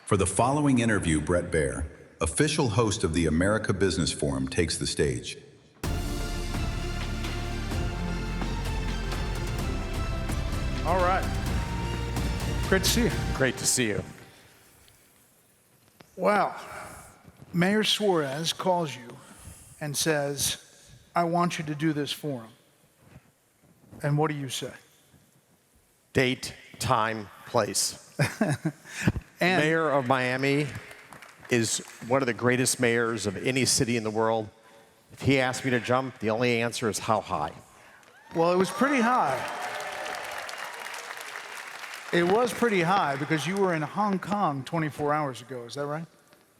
For the following interview, Bret Baier, official host of the America Business Forum, takes the stage. All right. Great to see you. Great to see you. Wow. Mayor Suarez calls you and says, I want you to do this forum. And what do you say? Date, time, place. And Mayor of Miami is one of the greatest mayors of any city in the world. If he asked me to jump, the only answer is how high. well, it was pretty high. It was pretty high because you were in Hong Kong 24 hours ago. Is that right?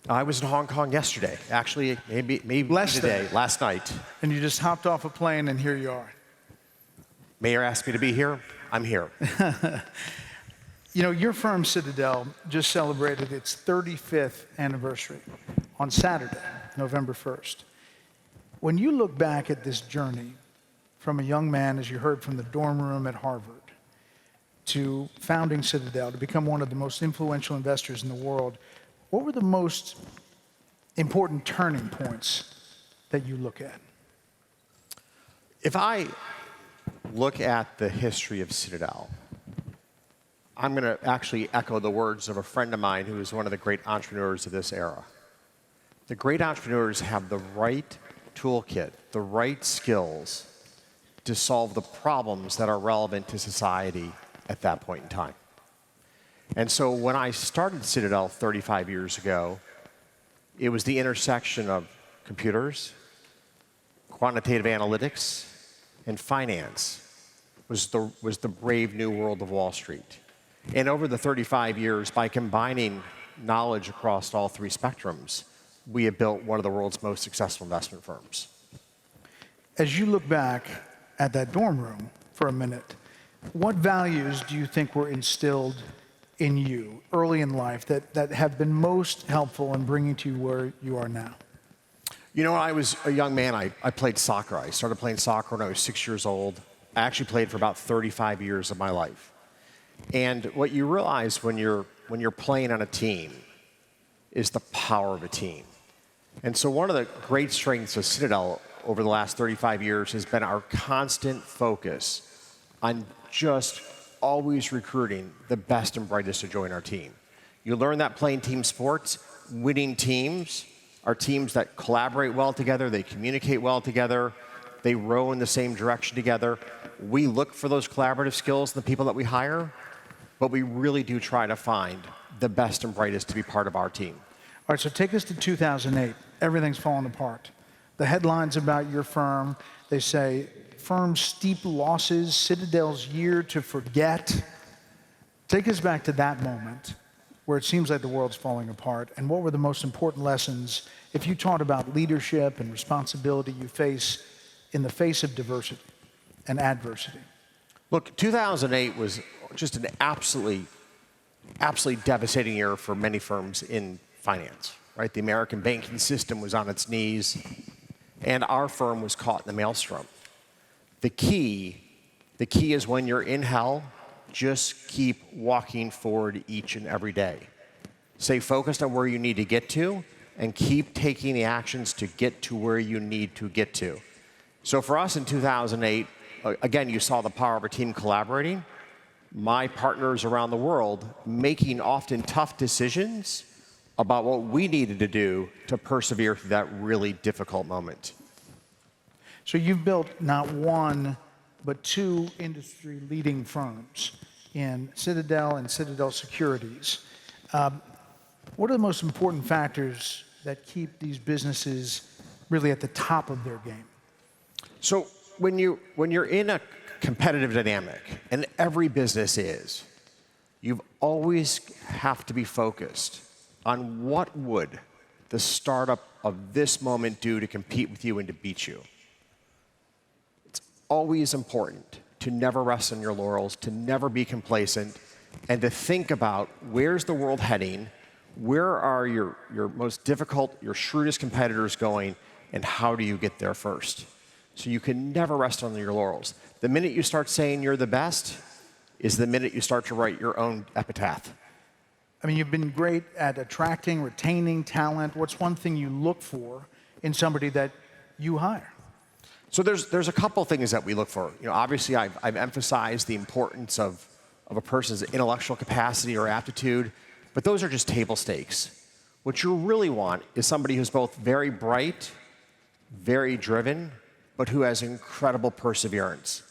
I was in Hong Kong yesterday. Actually, maybe Last today, day. last night. And you just hopped off a plane and here you are. Mayor asked me to be here. I'm here. You know, your firm, Citadel, just celebrated its 35th anniversary on Saturday, November 1st. When you look back at this journey from a young man, as you heard, from the dorm room at Harvard, to founding Citadel, to become one of the most influential investors in the world, what were the most important turning points that you look at? If I look at the history of Citadel, I'm going to actually echo the words of a friend of mine who is one of the great entrepreneurs of this era. The great entrepreneurs have the right toolkit, the right skills to solve the problems that are relevant to society at that point in time. And so when I started Citadel 35 years ago, it was the intersection of computers, quantitative analytics, and finance was the brave new world of Wall Street. And over the 35 years, by combining knowledge across all three spectrums, we have built one of the world's most successful investment firms. As you look back at that dorm room for a minute, what values do you think were instilled in you early in life that have been most helpful in bringing you where you are now? You know, when I was a young man, I played soccer. I started playing soccer when I was 6 years old. I actually played for about 35 years of my life. And what you realize when you're playing on a team is the power of a team. And so one of the great strengths of Citadel over the last 35 years has been our constant focus on just always recruiting the best and brightest to join our team. You learn that playing team sports, winning teams are teams that collaborate well together, they communicate well together, they row in the same direction together. We look for those collaborative skills in the people that we hire, but we really do try to find the best and brightest to be part of our team. All right, so take us to 2008. Everything's fallen apart. The headlines about your firm, they say, firm's steep losses, Citadel's year to forget. Take us back to that moment where it seems like the world's falling apart, and what were the most important lessons, if you taught about leadership and responsibility you face in the face of diversity and adversity? Look, 2008 was just an absolutely devastating year for many firms in finance, right? The American banking system was on its knees, and our firm was caught in the maelstrom. The key is when you're in hell, just keep walking forward each and every day. Stay focused on where you need to get to, and keep taking the actions to get to where you need to get to. So for us in 2008, again, you saw the power of our team collaborating, my partners around the world making often tough decisions about what we needed to do to persevere through that really difficult moment. So you've built not one, but two industry-leading firms in Citadel and Citadel Securities. What are the most important factors that keep these businesses really at the top of their game? So when you're in a competitive dynamic, and every business is, you always have to be focused on what would the startup of this moment do to compete with you and to beat you. It's always important to never rest on your laurels, to never be complacent, and to think about where's the world heading, where are your most difficult, your shrewdest competitors going, and how do you get there first? So you can never rest on your laurels. The minute you start saying you're the best is the minute you start to write your own epitaph. I mean, you've been great at attracting, retaining talent. What's one thing you look for in somebody that you hire? So there's a couple things that we look for. Obviously, I've emphasized the importance of a person's intellectual capacity or aptitude, but those are just table stakes. What you really want is somebody who's both very bright, very driven, but who has incredible perseverance.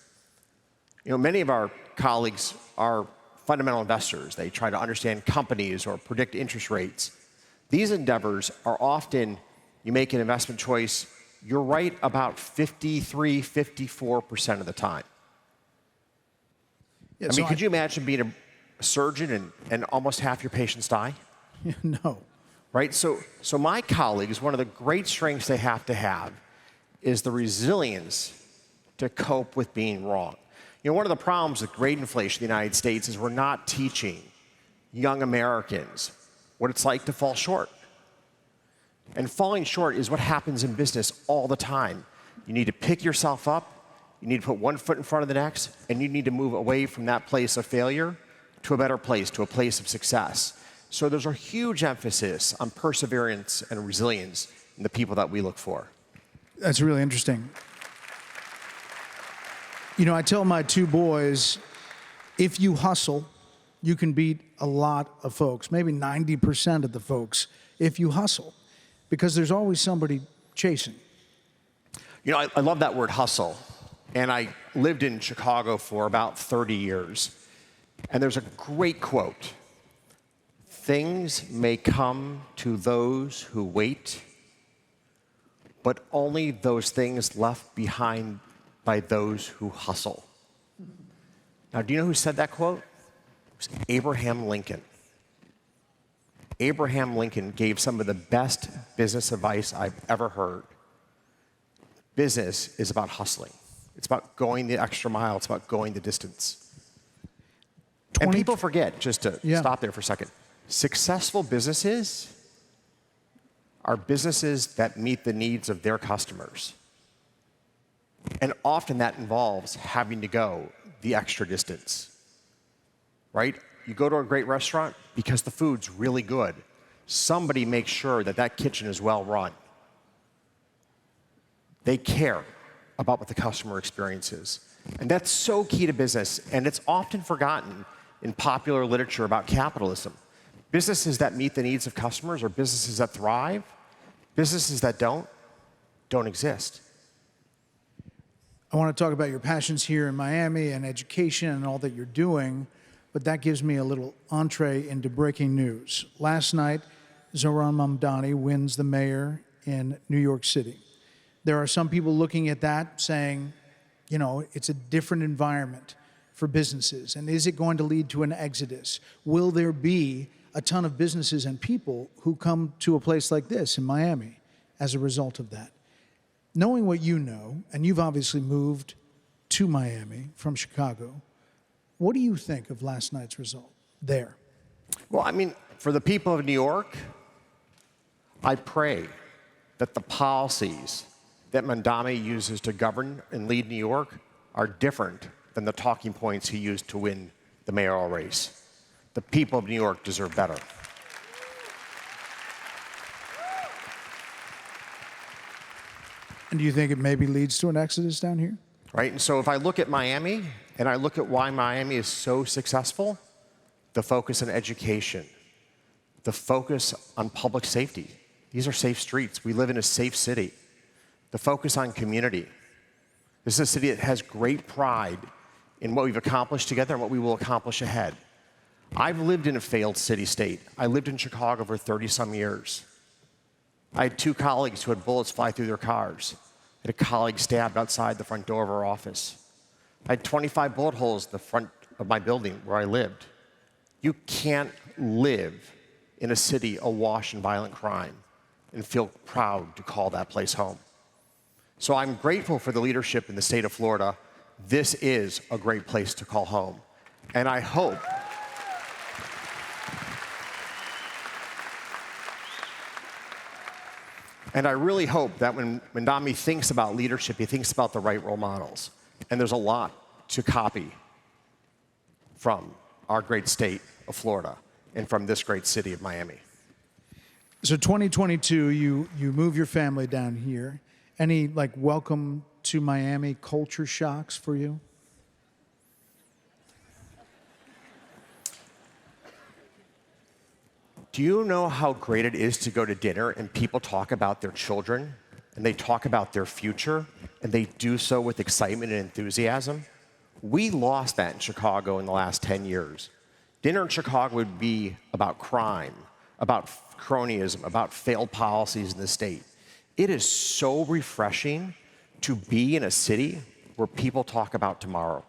Many of our colleagues are fundamental investors. They try to understand companies or predict interest rates. These endeavors are often, you make an investment choice, you're right about 53, 54% of the time. Yeah, I mean, could you imagine being a surgeon and almost half your patients die? No. Right? So my colleagues, one of the great strengths they have to have is the resilience to cope with being wrong. One of the problems with grade inflation in the United States is we're not teaching young Americans what it's like to fall short. And falling short is what happens in business all the time. You need to pick yourself up, you need to put one foot in front of the next, and you need to move away from that place of failure to a better place, to a place of success. So there's a huge emphasis on perseverance and resilience in the people that we look for. That's really interesting. I tell my two boys, if you hustle, you can beat a lot of folks, maybe 90% of the folks, if you hustle, because there's always somebody chasing. I love that word hustle. And I lived in Chicago for about 30 years. And there's a great quote. Things may come to those who wait, but only those things left behind by those who hustle. Now, do you know who said that quote? It was Abraham Lincoln. Abraham Lincoln gave some of the best business advice I've ever heard. Business is about hustling. It's about going the extra mile. It's about going the distance. And people forget, just to stop there for a second, successful businesses are businesses that meet the needs of their customers. And often that involves having to go the extra distance, right? You go to a great restaurant because the food's really good. Somebody makes sure that that kitchen is well run. They care about what the customer experience is. And that's so key to business, and it's often forgotten in popular literature about capitalism. Businesses that meet the needs of customers or businesses that thrive, businesses that don't exist. I want to talk about your passions here in Miami and education and all that you're doing, but that gives me a little entree into breaking news. Last night, Zohran Mamdani wins the mayor in New York City. There are some people looking at that saying, it's a different environment for businesses, and is it going to lead to an exodus? Will there be a ton of businesses and people who come to a place like this in Miami as a result of that? Knowing what you know, and you've obviously moved to Miami from Chicago, what do you think of last night's result there? Well, I mean, for the people of New York, I pray that the policies that Mamdani uses to govern and lead New York are different than the talking points he used to win the mayoral race. The people of New York deserve better. And do you think it maybe leads to an exodus down here? Right, and so if I look at Miami, and I look at why Miami is so successful, the focus on education, the focus on public safety. These are safe streets. We live in a safe city. The focus on community. This is a city that has great pride in what we've accomplished together and what we will accomplish ahead. I've lived in a failed city-state. I lived in Chicago for 30-some years. I had two colleagues who had bullets fly through their cars. I had a colleague stabbed outside the front door of our office. I had 25 bullet holes in the front of my building where I lived. You can't live in a city awash in violent crime and feel proud to call that place home. So I'm grateful for the leadership in the state of Florida. This is a great place to call home. And I hope and I really hope that when Mamdani thinks about leadership, he thinks about the right role models. And there's a lot to copy from our great state of Florida. and from this great city of Miami. So 2022, you move your family down here. Any like welcome to Miami culture shocks for you? Do you know how great it is to go to dinner and people talk about their children and they talk about their future and they do so with excitement and enthusiasm? We lost that in Chicago in the last 10 years. Dinner in Chicago would be about crime, about cronyism, about failed policies in the state. It is so refreshing to be in a city where people talk about tomorrow.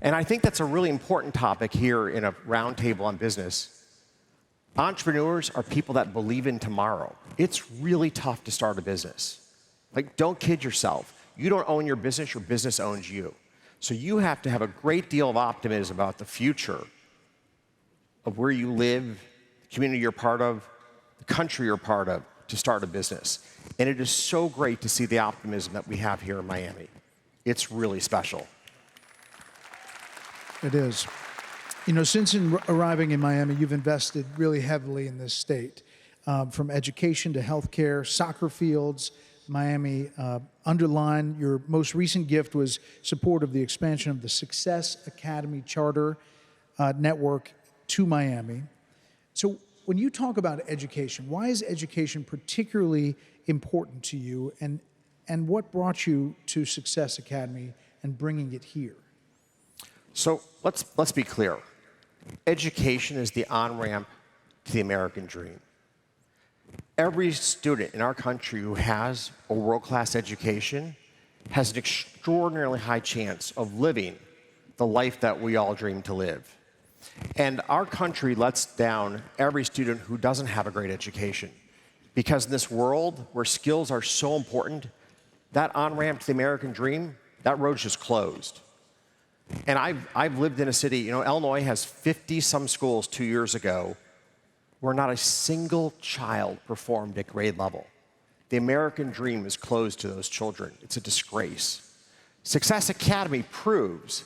And I think that's a really important topic here in a roundtable on business. Entrepreneurs are people that believe in tomorrow. It's really tough to start a business. Like, don't kid yourself. You don't own your business owns you. So you have to have a great deal of optimism about the future of where you live, the community you're part of, the country you're part of, to start a business. And it is so great to see the optimism that we have here in Miami. It's really special. It is. You know, since arriving in Miami, you've invested really heavily in this state, from education to healthcare, soccer fields. Miami, underline your most recent gift was support of the expansion of the Success Academy Charter network to Miami. So when you talk about education, why is education particularly important to you, and what brought you to Success Academy and bringing it here? So let's be clear. Education is the on-ramp to the American dream. Every student in our country who has a world-class education has an extraordinarily high chance of living the life that we all dream to live. And our country lets down every student who doesn't have a great education. Because in this world where skills are so important, that on-ramp to the American dream, that road's just closed. And I've lived in a city, you know, Illinois has 50-some schools 2 years ago where not a single child performed at grade level. The American dream is closed to those children. It's a disgrace. Success Academy proves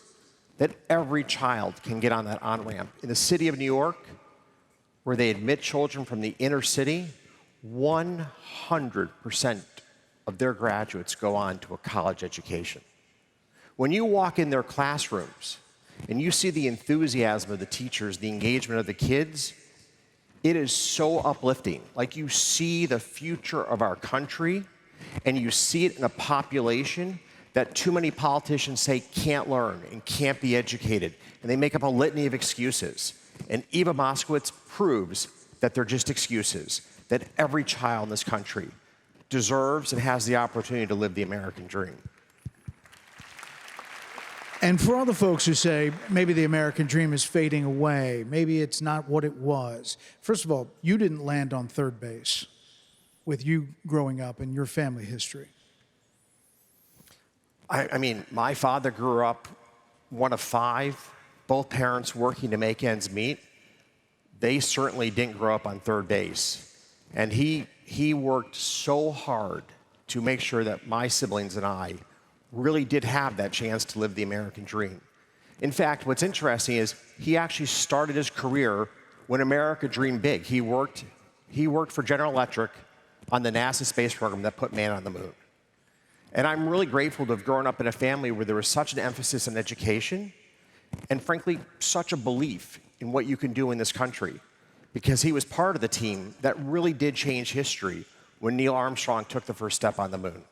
that every child can get on that on-ramp. In the city of New York, where they admit children from the inner city, 100% of their graduates go on to a college education. When you walk in their classrooms and you see the enthusiasm of the teachers, the engagement of the kids, it is so uplifting. Like, you see the future of our country, and you see it in a population that too many politicians say can't learn and can't be educated, and they make up a litany of excuses. And Eva Moskowitz proves that they're just excuses, that every child in this country deserves and has the opportunity to live the American dream. And for all the folks who say maybe the American dream is fading away, maybe it's not what it was. First of all, you didn't land on third base with you growing up and your family history. I mean, my father grew up one of five, both parents working to make ends meet. They certainly didn't grow up on third base. And he worked so hard to make sure that my siblings and I really did have that chance to live the American dream. In fact, what's interesting is he actually started his career when America dreamed big. He worked for General Electric on the NASA space program that put man on the moon. And I'm really grateful to have grown up in a family where there was such an emphasis on education and, frankly, such a belief in what you can do in this country, because he was part of the team that really did change history when Neil Armstrong took the first step on the moon.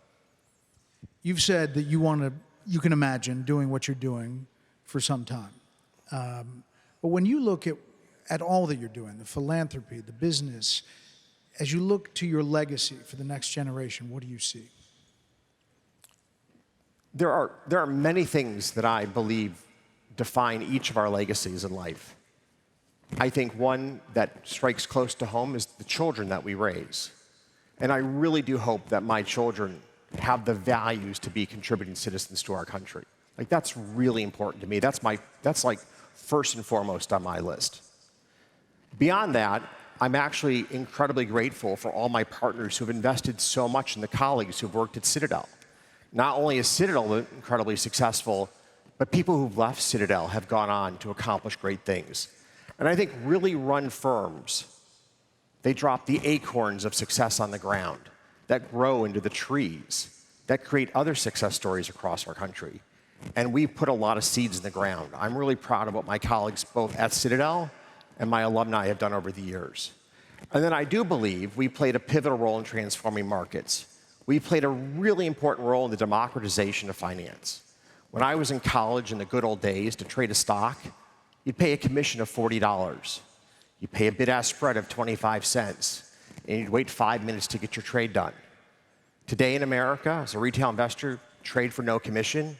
You've said that you can imagine doing what you're doing for some time. But when you look at all that you're doing, the philanthropy, the business, as you look to your legacy for the next generation, what do you see? There are many things that I believe define each of our legacies in life. I think one that strikes close to home is the children that we raise. And I really do hope that my children have the values to be contributing citizens to our country. Like, that's really important to me. That's like first and foremost on my list. Beyond that, I'm actually incredibly grateful for all my partners who've invested so much in the colleagues who've worked at Citadel. Not only is Citadel incredibly successful, but people who've left Citadel have gone on to accomplish great things. And I think really run firms, they drop the acorns of success on the ground that grow into the trees that create other success stories across our country. And we put a lot of seeds in the ground. I'm really proud of what my colleagues both at Citadel and my alumni have done over the years. And then I do believe we played a pivotal role in transforming markets. We played a really important role in the democratization of finance. When I was in college in the good old days, to trade a stock, you'd pay a commission of $40. You'd pay a bid-ask spread of 25 cents, and you'd wait 5 minutes to get your trade done. Today in America, as a retail investor, trade for no commission,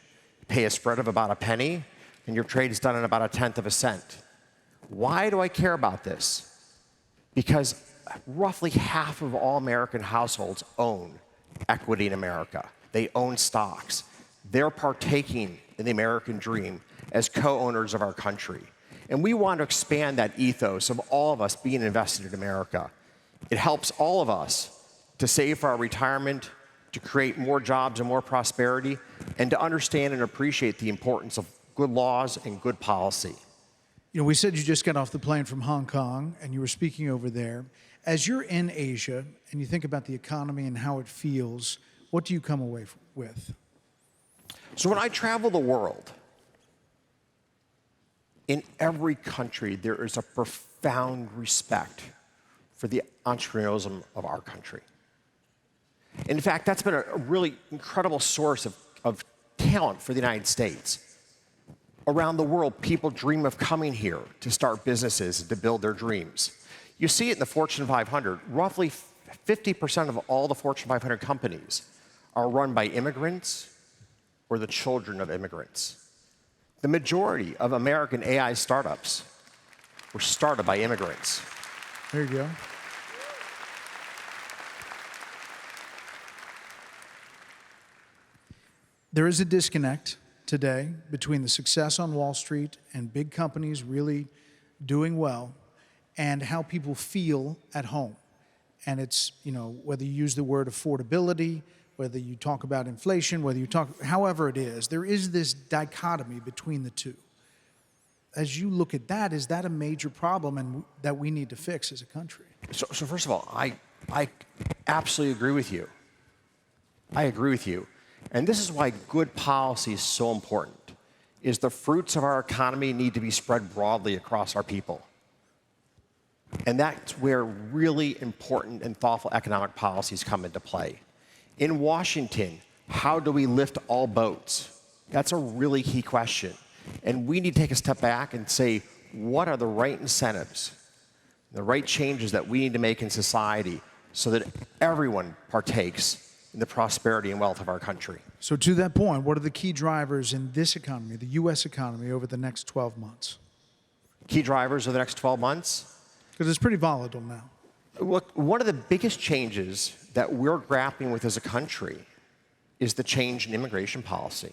pay a spread of about a penny, and your trade is done in about 1/10 of a cent. Why do I care about this? Because roughly half of all American households own equity in America. They own stocks. They're partaking in the American dream as co-owners of our country. And we want to expand that ethos of all of us being invested in America. It helps all of us to save for our retirement, to create more jobs and more prosperity, and to understand and appreciate the importance of good laws and good policy. You know, we said you just got off the plane from Hong Kong and you were speaking over there. As you're in Asia and you think about the economy and how it feels, what do you come away with? So when I travel the world, in every country there is a profound respect for the entrepreneurialism of our country. In fact, that's been a really incredible source of talent for the United States. Around the world, people dream of coming here to start businesses and to build their dreams. You see it in the Fortune 500. Roughly 50% of all the Fortune 500 companies are run by immigrants or the children of immigrants. The majority of American AI startups were started by immigrants. There you go. There is a disconnect today between the success on Wall Street and big companies really doing well and how people feel at home. And it's, you know, whether you use the word affordability, whether you talk about inflation, whether you talk, however it is, there is this dichotomy between the two. As you look at that, is that a major problem and that we need to fix as a country? So first of all, I absolutely agree with you. I agree with you. And this is why good policy is so important, is the fruits of our economy need to be spread broadly across our people. And that's where really important and thoughtful economic policies come into play. In Washington, how do we lift all boats? That's a really key question. And we need to take a step back and say, what are the right incentives, the right changes that we need to make in society so that everyone partakes in the prosperity and wealth of our country? So to that point, what are the key drivers in this economy, the U.S. economy, over the next 12 months? Key drivers over the next 12 months? Because it's pretty volatile now. Look, one of the biggest changes that we're grappling with as a country is the change in immigration policy.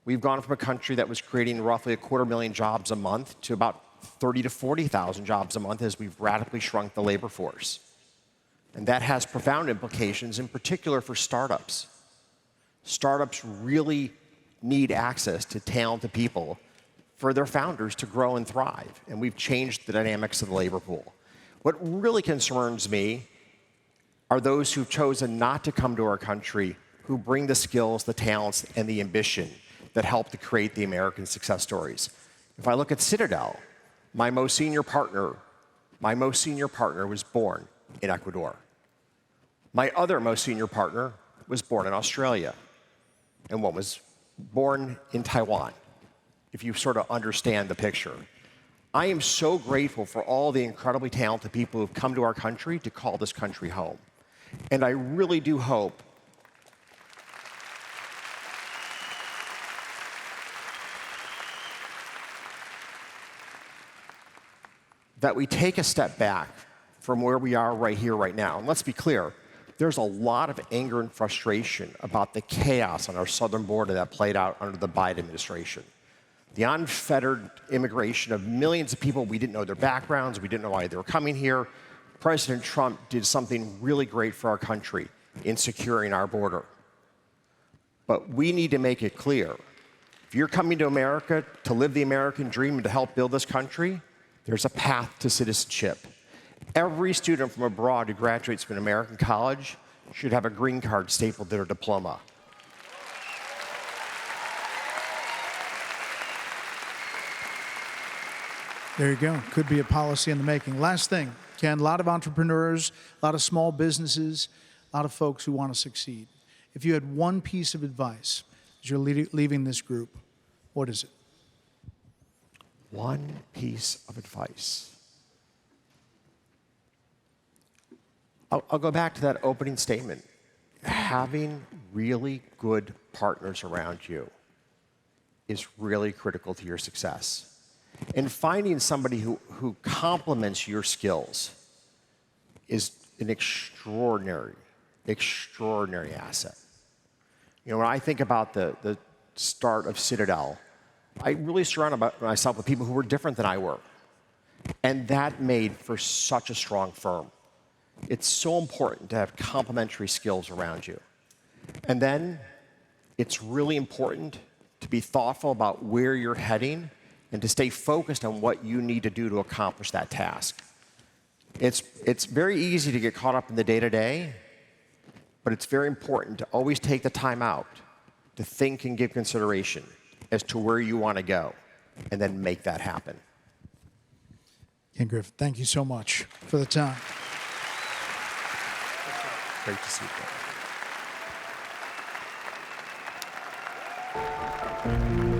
We've gone from a country that was creating roughly 250,000 jobs a month to about 30,000 to 40,000 jobs a month as we've radically shrunk the labor force. And that has profound implications, in particular for startups. Startups really need access to talented people for their founders to grow and thrive. And we've changed the dynamics of the labor pool. What really concerns me are those who've chosen not to come to our country, who bring the skills, the talents, and the ambition that help to create the American success stories. If I look at Citadel, my most senior partner was born in Ecuador. My other most senior partner was born in Australia, and one was born in Taiwan, if you sort of understand the picture. I am so grateful for all the incredibly talented people who've come to our country to call this country home. And I really do hope that we take a step back from where we are right here, right now. And let's be clear, there's a lot of anger and frustration about the chaos on our southern border that played out under the Biden administration. The unfettered immigration of millions of people, we didn't know their backgrounds, we didn't know why they were coming here. President Trump did something really great for our country in securing our border. But we need to make it clear, if you're coming to America to live the American dream and to help build this country, There's a path to citizenship. Every student from abroad who graduates from an American college should have a green card stapled to their diploma. There you go. Could be a policy in the making. Last thing, Ken, a lot of entrepreneurs, a lot of small businesses, a lot of folks who want to succeed. If you had one piece of advice as you're leaving this group, what is it? One piece of advice. I'll go back to that opening statement. Having really good partners around you is really critical to your success. And finding somebody who complements your skills is an extraordinary asset. You know, when I think about the start of Citadel, I really surrounded myself with people who were different than I were. And that made for such a strong firm. It's so important to have complementary skills around you. And then it's really important to be thoughtful about where you're heading and to stay focused on what you need to do to accomplish that task. It's very easy to get caught up in the day-to-day, but it's very important to always take the time out to think and give consideration as to where you want to go, and then make that happen. Ken Griffin, thank you so much for the time. Great to see you.